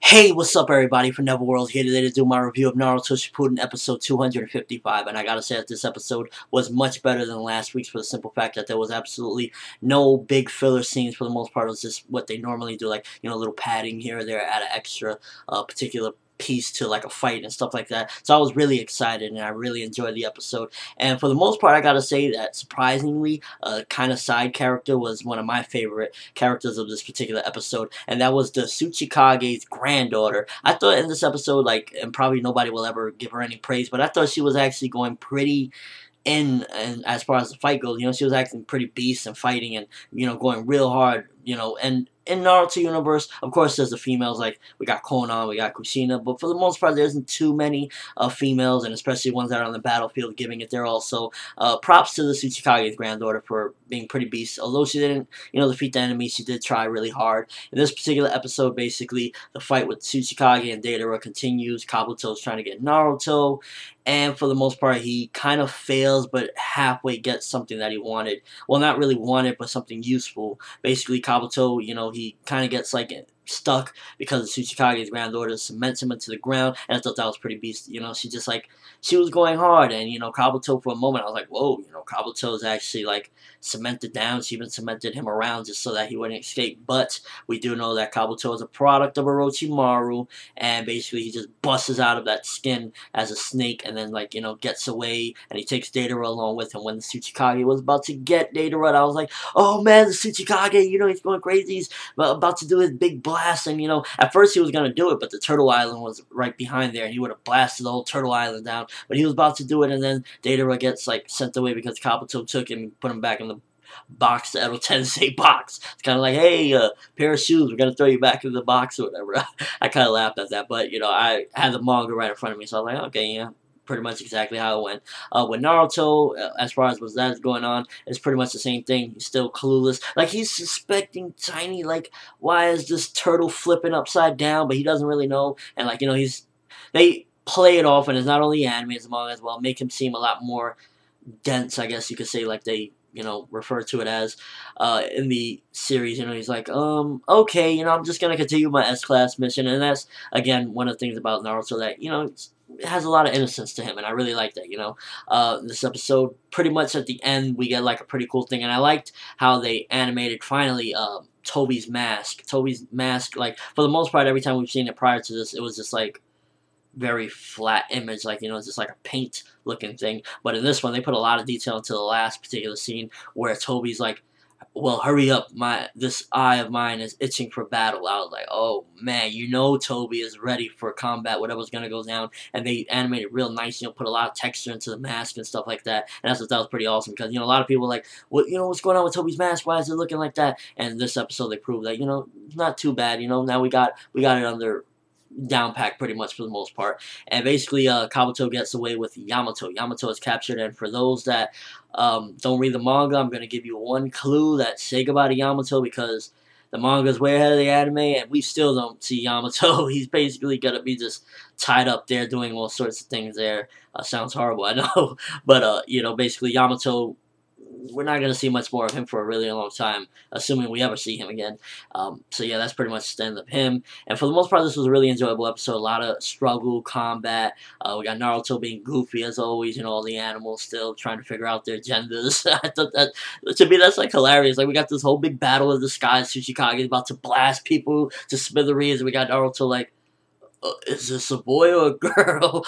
Hey, what's up everybody? ForneverWorld here today to do my review of Naruto Shippuden episode 255, and I gotta say that this episode was much better than last week's for the simple fact that there was absolutely no big filler scenes. For the most part, it was just what they normally do, like, a little padding here or there, add an extra particular piece to like a fight and stuff like that. So I was really excited and I really enjoyed the episode. And for the most part, I gotta say that surprisingly, kind of side character was one of my favorite characters of this particular episode, and that was the Tsuchikage's granddaughter. I thought in this episode, like, and probably nobody will ever give her any praise, but I thought she was actually going pretty in, and as far as the fight goes, she was acting pretty beast and fighting and, going real hard, and in Naruto universe, of course, there's the females, like, we got Konan, we got Kushina, but for the most part, there isn't too many females, and especially ones that are on the battlefield giving it their all. So, props to the Tsuchikage's granddaughter for being pretty beast. Although she didn't, defeat the enemy, she did try really hard. In this particular episode, basically, the fight with Tsuchikage and Deidara continues. Kabuto's trying to get Naruto, and for the most part, he kind of fails, but halfway gets something that he wanted. Well, not really wanted, but something useful. Basically, Kabuto, he kind of gets, like, stuck because Tsuchikage's granddaughter cements him into the ground, and I thought that was pretty beast. She just, like, she was going hard, and, Kabuto, for a moment, I was like, whoa, Kabuto's actually, like, cemented down. She even cemented him around just so that he wouldn't escape. But we do know that Kabuto is a product of Orochimaru, and basically he just busts out of that skin as a snake, and then, like, gets away, and he takes Deidara along with him. When the Tsuchikage was about to get Deidara, I was like, oh man, the Tsuchikage, he's going crazy. He's about to do his big blast, and, at first he was going to do it, but the Turtle Island was right behind there, and he would have blasted the whole Turtle Island down, but he was about to do it, and then Deidara gets, like, sent away because Kabuto took him and put him back in the box, the Edo Tensei box. It's kind of like, hey, pair of shoes, we're going to throw you back into the box or whatever. I kind of laughed at that, but, I had the manga right in front of me, so I was like, okay, yeah, pretty much exactly how it went. With Naruto, as far as that's going on, it's pretty much the same thing. He's still clueless. Like, he's suspecting Tiny, like, why is this turtle flipping upside down, but he doesn't really know, and, like, they play it off, and it's not only anime, it's manga as well, make him seem a lot more dense, I guess you could say, like they, refer to it as, in the series. He's like, okay, I'm just gonna continue my S-class mission, and that's, again, one of the things about Naruto that, it has a lot of innocence to him, and I really like that, this episode, pretty much at the end, we get, like, a pretty cool thing, and I liked how they animated, finally, Tobi's mask. Tobi's mask, like, for the most part, every time we've seen it prior to this, it was just, like, very flat image, like, it's just like a paint looking thing. But in this one, they put a lot of detail into the last particular scene where Tobi's like, well, hurry up, this eye of mine is itching for battle. I was like, oh man, Tobi is ready for combat, whatever's gonna go down. And they animated real nice, put a lot of texture into the mask and stuff like that. And that was pretty awesome because, a lot of people were like, what, what's going on with Tobi's mask? Why is it looking like that? And this episode they proved that, not too bad. Now we got it under down pack pretty much for the most part. And basically, Kabuto gets away with Yamato. Yamato is captured, and for those that don't read the manga, I'm going to give you one clue that say goodbye to Yamato, because the manga is way ahead of the anime, and we still don't see Yamato. He's basically going to be just tied up there doing all sorts of things there. Sounds horrible, I know. But, basically Yamato, we're not going to see much more of him for a really long time, assuming we ever see him again. So yeah, that's pretty much the end of him. And for the most part, this was a really enjoyable episode. A lot of struggle, combat. We got Naruto being goofy as always, all the animals still trying to figure out their genders. I thought that, to me, that's, like, hilarious. Like, we got this whole big battle of the skies. Tsuchikage is about to blast people to smithereens, and we got Naruto like, is this a boy or a girl?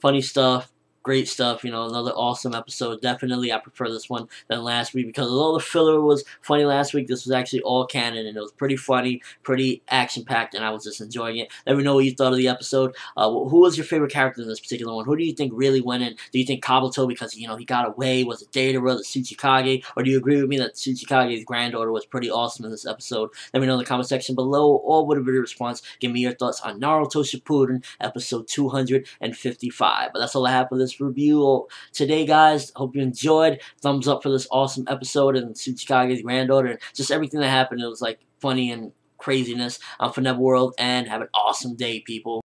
Funny stuff. Great stuff, another awesome episode. Definitely, I prefer this one than last week, because although the filler was funny last week, this was actually all canon, and it was pretty funny, pretty action-packed, and I was just enjoying it. Let me know what you thought of the episode. Who was your favorite character in this particular one? Who do you think really went in? Do you think Kabuto, because, he got away? Was it Deidara, the Tsuchikage? Or do you agree with me that Tsuchikage's granddaughter was pretty awesome in this episode? Let me know in the comment section below, or with a video response. Give me your thoughts on Naruto Shippuden, episode 255. But that's all I have for this review today, guys. Hope you enjoyed. Thumbs up for this awesome episode and Tsuchikage's granddaughter and just everything that happened. It was, like, funny and craziness. I'm ForneverWorld, and have an awesome day, people.